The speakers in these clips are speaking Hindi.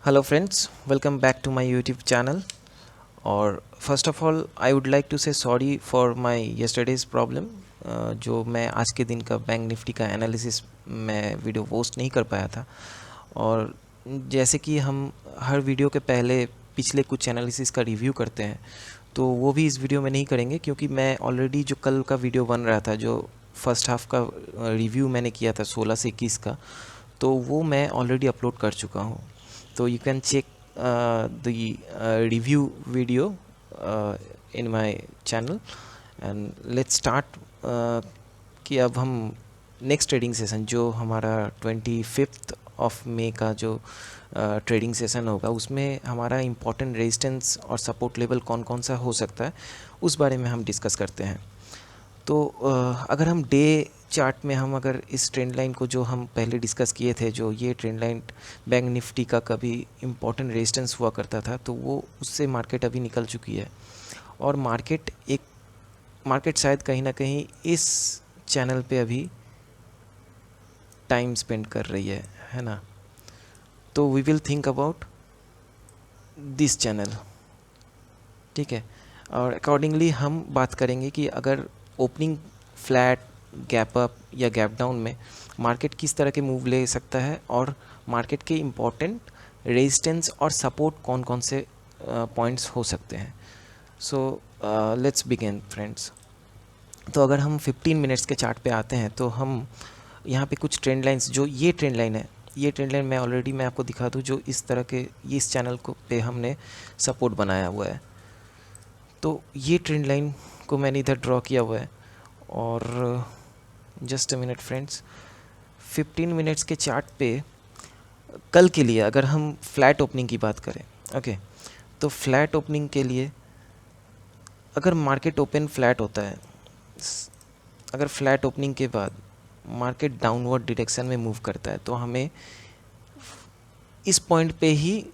Hello friends, welcome back to my YouTube channel. और first of all I would like to say sorry for my yesterday's problem. जो मैं आज के दिन का बैंक निफ्टी का एनालिसिस मैं वीडियो पोस्ट नहीं कर पाया था। और जैसे कि हम हर वीडियो के पहले पिछले कुछ एनालिसिस का रिव्यू करते हैं, तो वो भी इस वीडियो में नहीं करेंगे क्योंकि मैं ऑलरेडी जो कल का वीडियो बन रहा था, जो फर्स्ट हाफ का रिव्यू मैंने किया था 16 से 21 का, तो वो मैं ऑलरेडी अपलोड कर चुका हूँ। तो you can check the review video in my channel and let's start कि अब हम नेक्स्ट ट्रेडिंग सेशन जो हमारा 25 ऑफ मई का जो ट्रेडिंग सेशन होगा, उसमें हमारा इम्पोर्टेंट रेजिस्टेंस और सपोर्ट लेवल कौन कौन सा हो सकता है उस बारे में हम डिस्कस करते हैं। तो अगर हम डे चार्ट में हम अगर इस ट्रेंड लाइन को जो हम पहले डिस्कस किए थे, जो ये ट्रेंड लाइन बैंक निफ्टी का कभी इम्पोर्टेंट रेजिस्टेंस हुआ करता था, तो वो उससे मार्केट अभी निकल चुकी है। और मार्केट शायद कहीं ना कहीं इस चैनल पे अभी टाइम स्पेंड कर रही है ना। तो we will think about this channel, ठीक है। और अकॉर्डिंगली हम बात करेंगे कि अगर ओपनिंग फ्लैट, गैप अप या गैप डाउन में मार्केट किस तरह के मूव ले सकता है और मार्केट के इम्पोर्टेंट रेजिस्टेंस और सपोर्ट कौन कौन से पॉइंट्स हो सकते हैं। So let's begin friends. तो अगर हम 15 मिनट्स के चार्ट पे आते हैं, तो हम यहाँ पे कुछ ट्रेंड लाइंस, जो ये ट्रेंड लाइन है, ये ट्रेंड लाइन मैं आपको दिखा दूँ, जो इस तरह के इस चैनल को पे हमने सपोर्ट बनाया हुआ है। तो ये ट्रेंड लाइन को मैंने इधर ड्रॉ किया हुआ है। और just a minute friends, 15 minutes के चार्ट पे कल के लिए अगर हम फ्लैट ओपनिंग की बात करें, ओके, तो फ्लैट ओपनिंग के लिए अगर मार्केट ओपन फ्लैट होता है, अगर फ्लैट ओपनिंग के बाद मार्केट डाउनवर्ड डायरेक्शन में मूव करता है, तो हमें इस पॉइंट पे ही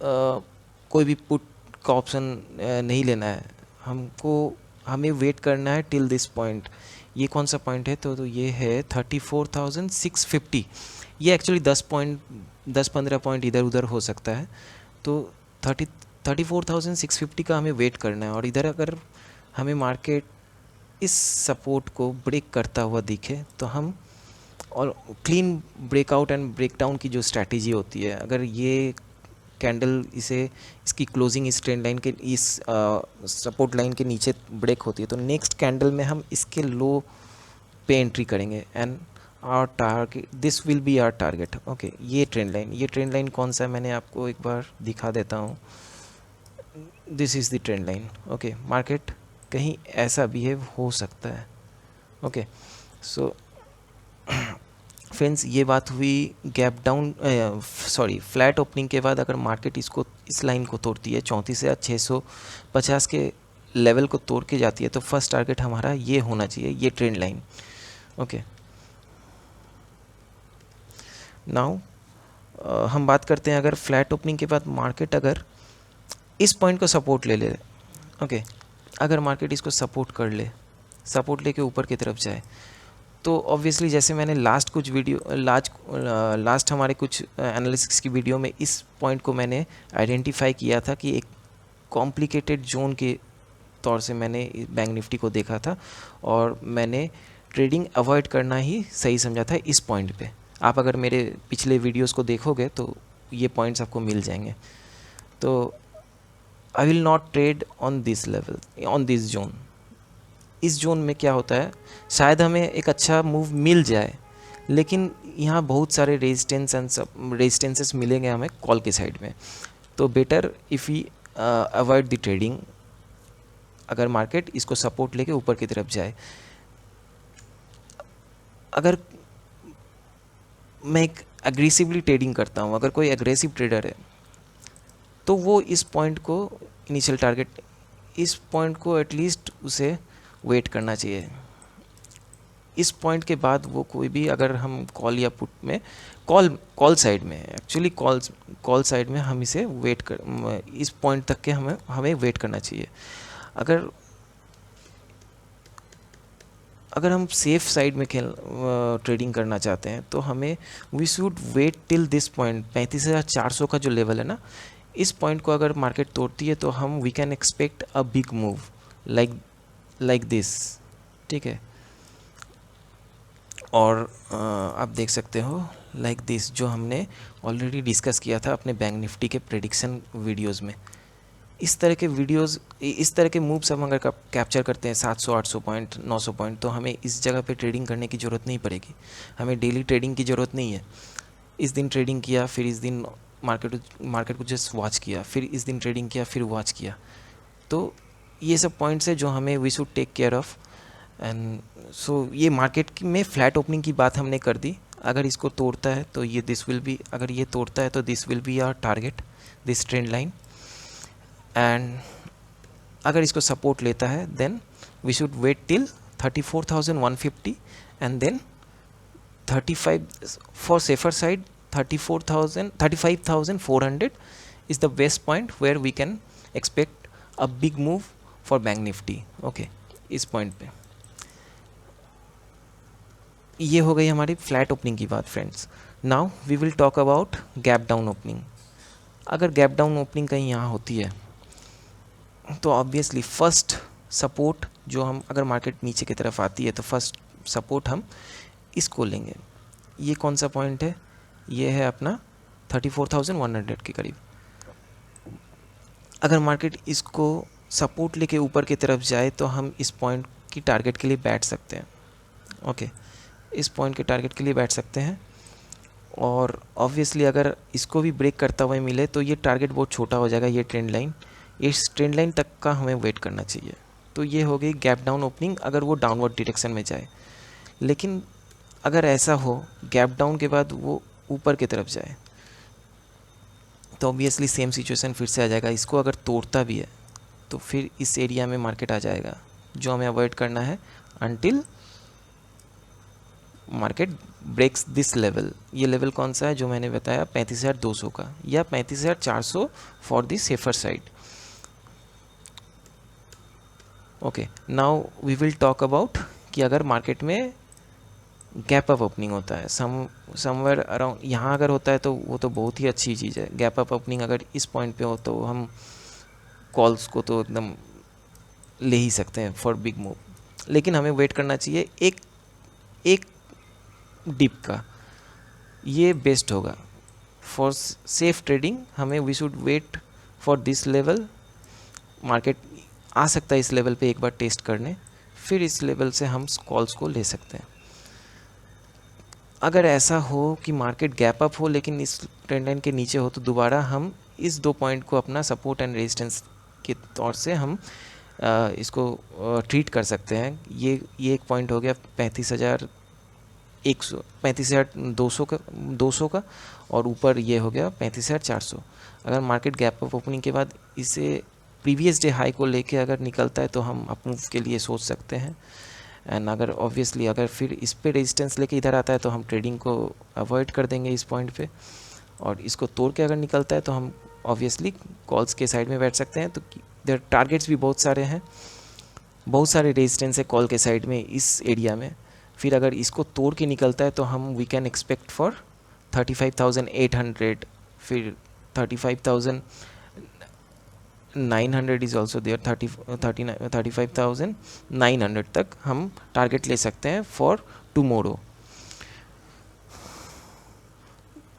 कोई भी पुट का ऑप्शन नहीं लेना है। हमें वेट करना है टिल दिस पॉइंट। ये कौन सा पॉइंट है? तो ये है 34,650। ये एक्चुअली 10-15 पॉइंट इधर उधर हो सकता है। तो 34,650 का हमें वेट करना है। और इधर अगर हमें मार्केट इस सपोर्ट को ब्रेक करता हुआ दिखे, तो हम, और क्लीन ब्रेकआउट एंड ब्रेकडाउन की जो स्ट्रैटेजी होती है, अगर ये कैंडल इसकी क्लोजिंग इस ट्रेंड लाइन के इस सपोर्ट लाइन के नीचे ब्रेक होती है, तो नेक्स्ट कैंडल में हम इसके लो पे एंट्री करेंगे and our target, this will be our target. Okay, ये ट्रेंड लाइन कौन सा है मैंने आपको एक बार दिखा देता हूँ। This is the trend line. Okay, market कहीं ऐसा बिहेव हो सकता है। ओके, सो फ्रेंड्स, ये बात हुई gap down, sorry, flat opening के बाद अगर मार्केट इस लाइन को तोड़ती है, 34,650 के लेवल को तोड़ के जाती है, तो फर्स्ट टारगेट हमारा ये होना चाहिए, ये ट्रेंड लाइन। ओके, नाउ हम बात करते हैं, अगर फ्लैट ओपनिंग के बाद मार्केट अगर इस पॉइंट को सपोर्ट ले ले, ओके, अगर मार्केट इसको सपोर्ट लेके ऊपर की तरफ जाए, तो ऑब्वियसली जैसे मैंने लास्ट हमारे कुछ एनालिसिस की वीडियो में इस पॉइंट को मैंने आइडेंटिफाई किया था कि एक कॉम्प्लिकेटेड जोन के तौर से मैंने बैंक निफ्टी को देखा था, और मैंने ट्रेडिंग अवॉइड करना ही सही समझा था इस पॉइंट पे। आप अगर मेरे पिछले वीडियोस को देखोगे तो ये पॉइंट्स आपको मिल जाएंगे। तो I will not trade on this level, on this zone. इस जोन में क्या होता है, शायद हमें एक अच्छा मूव मिल जाए, लेकिन यहाँ बहुत सारे रेजिस्टेंसेस मिलेंगे हमें कॉल के साइड में। तो better if we avoid the trading, अगर मार्केट इसको सपोर्ट लेके ऊपर की तरफ जाए। अगर मैं एक एग्रेसिवली ट्रेडिंग करता हूँ, अगर कोई एग्रेसिव ट्रेडर है, तो वो इस पॉइंट को इनिशियल टारगेट, इस पॉइंट को एटलीस्ट उसे वेट करना चाहिए। इस पॉइंट के बाद वो कोई भी, अगर हम कॉल या पुट में, कॉल साइड में, एक्चुअली कॉल साइड में हम इसे इस पॉइंट तक के हमें वेट करना चाहिए। अगर अगर हम सेफ साइड में ट्रेडिंग करना चाहते हैं तो हमें we should wait till this point 35,400 का जो लेवल है ना, इस पॉइंट को अगर मार्केट तोड़ती है तो हम we can expect a big move like this, ठीक है। और आप देख सकते हो लाइक दिस, जो हमने ऑलरेडी डिस्कस किया था अपने बैंक निफ्टी के प्रेडिक्शन वीडियोस में। इस तरह के वीडियोस, इस तरह के मूव्स हम अगर कैप्चर करते हैं 700-800 पॉइंट 900 पॉइंट, तो हमें इस जगह पे ट्रेडिंग करने की ज़रूरत नहीं पड़ेगी। हमें डेली ट्रेडिंग की ज़रूरत नहीं है। इस दिन ट्रेडिंग किया, फिर इस दिन मार्केट को जस्ट वॉच किया, फिर इस दिन ट्रेडिंग किया, फिर वॉच किया। तो ये सब पॉइंट्स है जो हमें we should take care of. And so ये मार्केट में फ्लैट ओपनिंग की बात हमने कर दी। अगर इसको तोड़ता है तो ये दिस विल बी, अगर ये तोड़ता है तो this will be our target, this trend line. And अगर इसको सपोर्ट लेता है then we should wait till 34,150 and then 35 for safer side 35,400 is the best point where we can expect a big move for bank Nifty. Okay, इस पॉइंट पे ये हो गई हमारी फ्लैट ओपनिंग की बात friends. Now we will talk about gap down opening. अगर गैप डाउन ओपनिंग कहीं यहाँ होती है तो ऑब्वियसली फर्स्ट सपोर्ट जो हम, अगर मार्केट नीचे की तरफ आती है तो फर्स्ट सपोर्ट हम इसको लेंगे। ये कौन सा पॉइंट है? ये है अपना 34,100 के करीब। अगर मार्केट इसको सपोर्ट लेके ऊपर की तरफ जाए तो हम इस पॉइंट की टारगेट के लिए बैठ सकते हैं। ओके, इस पॉइंट के टारगेट के लिए बैठ सकते हैं। और ऑब्वियसली अगर इसको भी ब्रेक करता हुआ मिले तो ये टारगेट बहुत छोटा हो जाएगा। ये ट्रेंड लाइन, इस ट्रेंड लाइन तक का हमें वेट करना चाहिए। तो ये हो गई गैप डाउन ओपनिंग अगर वो डाउनवर्ड डायरेक्शन में जाए। लेकिन अगर ऐसा हो गैप डाउन के बाद वो ऊपर की तरफ जाए तो ऑब्वियसली सेम सिचुएशन फिर से आ जाएगा। इसको अगर तोड़ता भी है तो फिर इस एरिया में मार्केट आ जाएगा, जो हमें अवॉइड करना है until market breaks this level. ये लेवल कौन सा है? जो मैंने बताया 35,200 का या 35,400 for the safer side. Okay, now we will talk about कि अगर मार्केट में गैप अप ओपनिंग होता है समवेयर अराउंड यहाँ अगर होता है तो वो तो बहुत ही अच्छी चीज़ है। गैप अप ओपनिंग अगर इस पॉइंट पे हो तो हम कॉल्स को तो एकदम ले ही सकते हैं फॉर बिग मूव। लेकिन हमें वेट करना चाहिए एक डिप का, ये बेस्ट होगा फॉर सेफ ट्रेडिंग। हमें we should wait for this level. Market आ सकता है इस लेवल पे एक बार टेस्ट करने, फिर इस लेवल से हम कॉल्स को ले सकते हैं। अगर ऐसा हो कि मार्केट गैप अप हो लेकिन इस ट्रेंड लाइन के नीचे हो तो दोबारा हम इस दो पॉइंट को अपना सपोर्ट एंड रेजिस्टेंस के तौर से हम इसको ट्रीट कर सकते हैं। ये एक पॉइंट हो गया 35,200 का और ऊपर ये हो गया 35,400। अगर मार्केट गैप अप ओपनिंग के बाद इसे प्रीवियस डे हाई को लेके अगर निकलता है तो हम अप मूव के लिए सोच सकते हैं। एंड अगर ऑब्वियसली अगर फिर इस पे रेजिस्टेंस लेके इधर आता है तो हम ट्रेडिंग को अवॉइड कर देंगे इस पॉइंट पे। और इसको तोड़ के अगर निकलता है तो हम ऑब्वियसली कॉल्स के साइड में बैठ सकते हैं। तो देयर टारगेट्स भी बहुत सारे हैं, बहुत सारे रेजिस्टेंस है कॉल के साइड में इस एरिया में। फिर अगर इसको तोड़ के निकलता है तो हम वी कैन एक्सपेक्ट फॉर 35,800, फिर 35,900 इज़ ऑल्सो देयर, 35,900 तक हम टारगेट ले सकते हैं फॉर टुमोरो।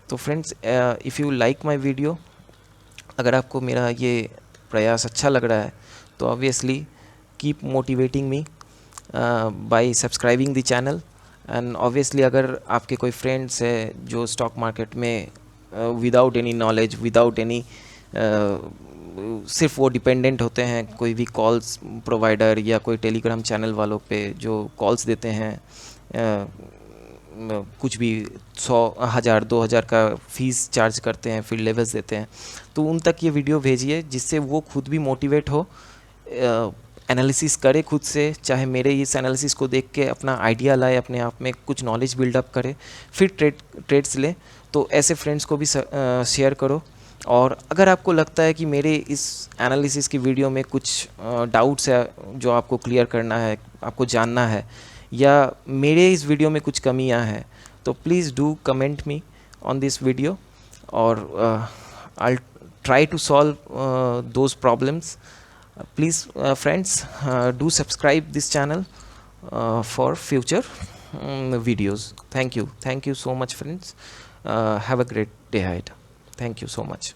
तो friends, if you like my video, अगर आपको मेरा ये प्रयास अच्छा लग रहा है तो obviously keep motivating me bye subscribing the channel. And obviously अगर आपके कोई फ्रेंड्स है जो स्टॉक मार्केट में without any knowledge, without any सिर्फ वो डिपेंडेंट होते हैं कोई भी कॉल्स प्रोवाइडर या कोई टेलीग्राम चैनल वालों पे जो कॉल्स देते हैं, कुछ भी 100, 1000, 2000 का फ़ीस चार्ज करते हैं, फिर लेवल्स देते हैं, तो उन तक ये वीडियो भेजिए जिससे वो खुद भी मोटिवेट हो, एनालिसिस करे खुद से, चाहे मेरे इस एनालिसिस को देख के अपना आइडिया लाए, अपने आप में कुछ नॉलेज बिल्डअप करे, फिर ट्रेड्स ले। तो ऐसे फ्रेंड्स को भी शेयर करो। और अगर आपको लगता है कि मेरे इस एनालिसिस की वीडियो में कुछ डाउट्स है जो आपको क्लियर करना है, आपको जानना है, या मेरे इस वीडियो में कुछ कमियां हैं, तो please do comment me on this video, और आई try to solve those problems. Please friends, do subscribe this channel for future videos. Thank you so much friends. Have a great day ahead. Thank you so much.